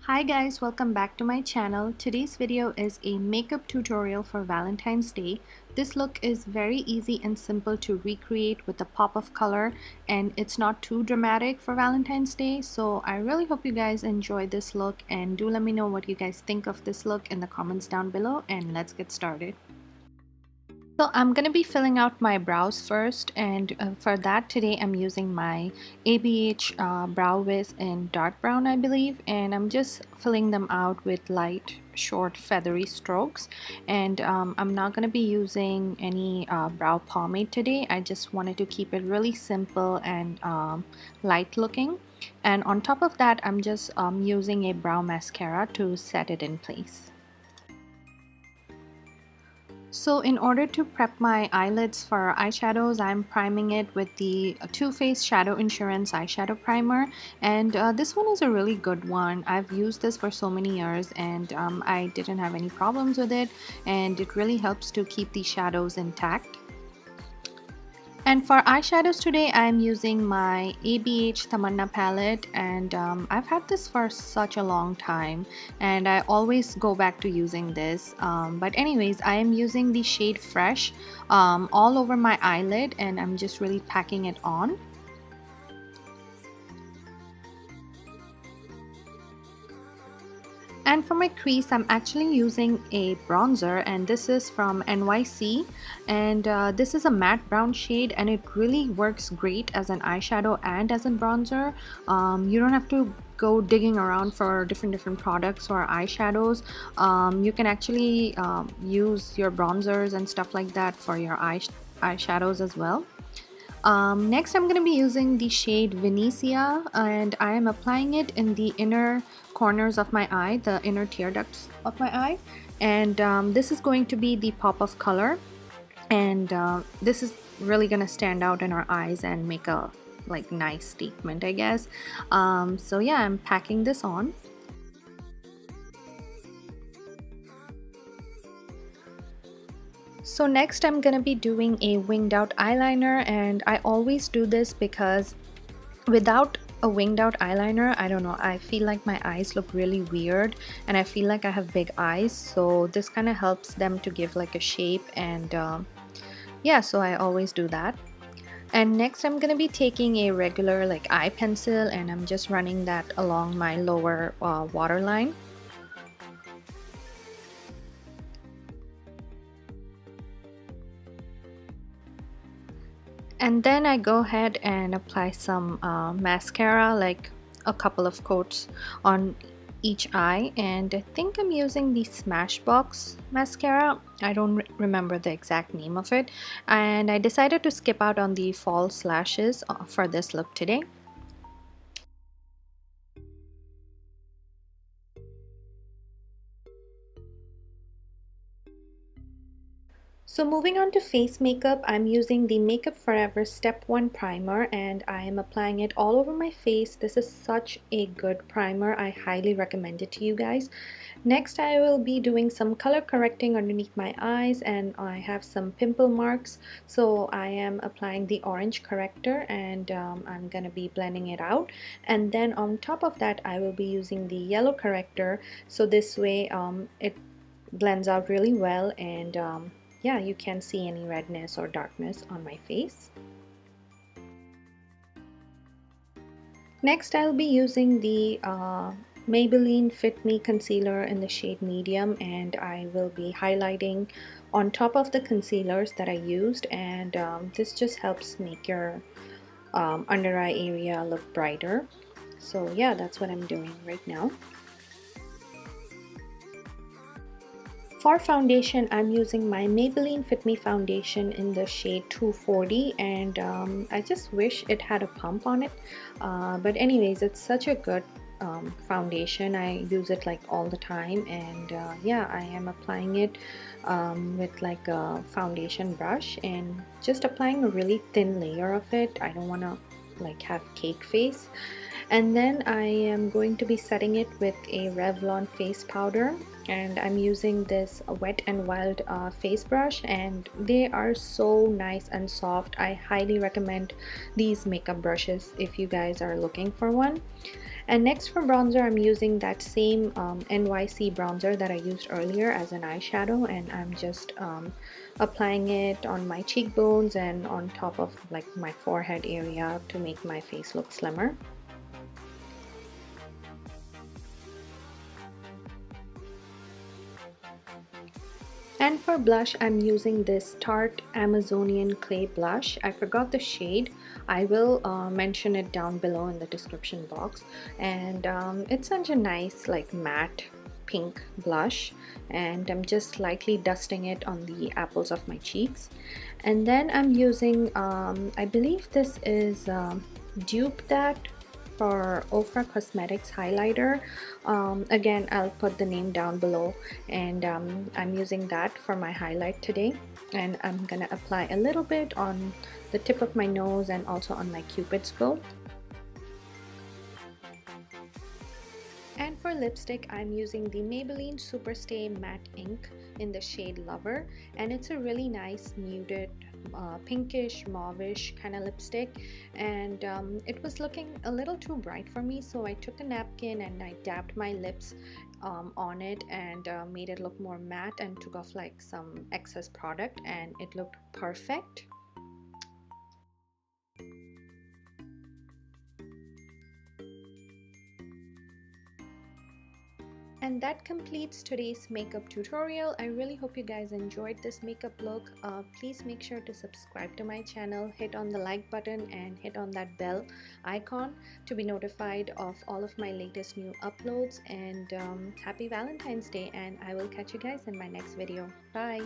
Hi guys, welcome back to my channel. Today's video is a makeup tutorial for Valentine's Day. This look is very easy and simple to recreate with a pop of color, and it's not too dramatic for Valentine's Day. So I really hope you guys enjoy this look, and do let me know what you guys think of this look in the comments down below, and let's get started. So I'm going to be filling out my brows first, and for that today I'm using my ABH Brow Wiz in dark brown, I believe, and I'm just filling them out with light short feathery strokes. And I'm not going to be using any brow pomade today. I just wanted to keep it really simple and light looking, and on top of that I'm just using a brow mascara to set it in place. So in order to prep my eyelids for eyeshadows, I'm priming it with the Too Faced Shadow Insurance eyeshadow primer, and this one is a really good one. I've used this for so many years, and I didn't have any problems with it, and it really helps to keep the shadows intact. And for eyeshadows today, I'm using my ABH Tamanna Palette, and I've had this for such a long time and I always go back to using this. But anyways, I am using the shade Fresh all over my eyelid, and I'm just really packing it on. And for my crease, I'm actually using a bronzer, and this is from NYC, and this is a matte brown shade, and it really works great as an eyeshadow and as a bronzer. You don't have to go digging around for different products or eyeshadows. You can actually use your bronzers and stuff like that for your eyeshadows as well. Next, I'm going to be using the shade Venetia, and I am applying it in the inner corners of my eye, the inner tear ducts of my eye, and this is going to be the pop of color, and this is really going to stand out in our eyes and make a nice statement, I guess. So yeah, I'm packing this on. So next I'm gonna be doing a winged out eyeliner, and I always do this because without a winged out eyeliner, I don't know, I feel like my eyes look really weird and I feel like I have big eyes, so this kind of helps them to give like a shape, and yeah, so I always do that. And next I'm gonna be taking a regular eye pencil, and I'm just running that along my lower waterline. And then I go ahead and apply some mascara, like a couple of coats on each eye, and I think I'm using the Smashbox Mascara. I don't remember the exact name of it, and I decided to skip out on the false lashes for this look today. So moving on to face makeup, I'm using the Makeup Forever Step 1 primer, and I am applying it all over my face. This is such a good primer. I highly recommend it to you guys. Next, I will be doing some color correcting underneath my eyes, and I have some pimple marks. So I am applying the orange corrector, and I'm going to be blending it out. And then on top of that, I will be using the yellow corrector. So this way it blends out really well, and yeah, you can't see any redness or darkness on my face. Next, I'll be using the Maybelline FitMe concealer in the shade medium, and I will be highlighting on top of the concealers that I used, and this just helps make your under eye area look brighter. So yeah, that's what I'm doing right now. For foundation, I'm using my Maybelline Fit Me foundation in the shade 240, and I just wish it had a pump on it, but anyways, it's such a good foundation. I use it all the time, and yeah, I am applying it with a foundation brush and just applying a really thin layer of it. I don't want to have cake face. And then I am going to be setting it with a Revlon face powder, and I'm using this Wet n Wild face brush, and they are so nice and soft. I highly recommend these makeup brushes if you guys are looking for one. And next for bronzer, I'm using that same NYC bronzer that I used earlier as an eyeshadow, and I'm just applying it on my cheekbones and on top of like my forehead area to make my face look slimmer. And for blush, I'm using this Tarte Amazonian Clay blush. I forgot the shade. I will mention it down below in the description box. And it's such a nice like matte pink blush, and I'm just lightly dusting it on the apples of my cheeks. And then I'm using, I believe this is Dupe that for Ofra Cosmetics highlighter. Again, I'll put the name down below, and I'm using that for my highlight today, and I'm gonna apply a little bit on the tip of my nose and also on my cupid's bow. And for lipstick, I'm using the Maybelline Superstay Matte Ink in the shade Lover, and it's a really nice muted pinkish mauvish kind of lipstick, and it was looking a little too bright for me, so I took a napkin and I dabbed my lips on it and made it look more matte and took off like some excess product, and it looked perfect. And that completes today's makeup tutorial. I really hope you guys enjoyed this makeup look. Please make sure to subscribe to my channel, hit on the like button and hit on that bell icon to be notified of all of my latest new uploads. And happy Valentine's Day, and I will catch you guys in my next video. Bye!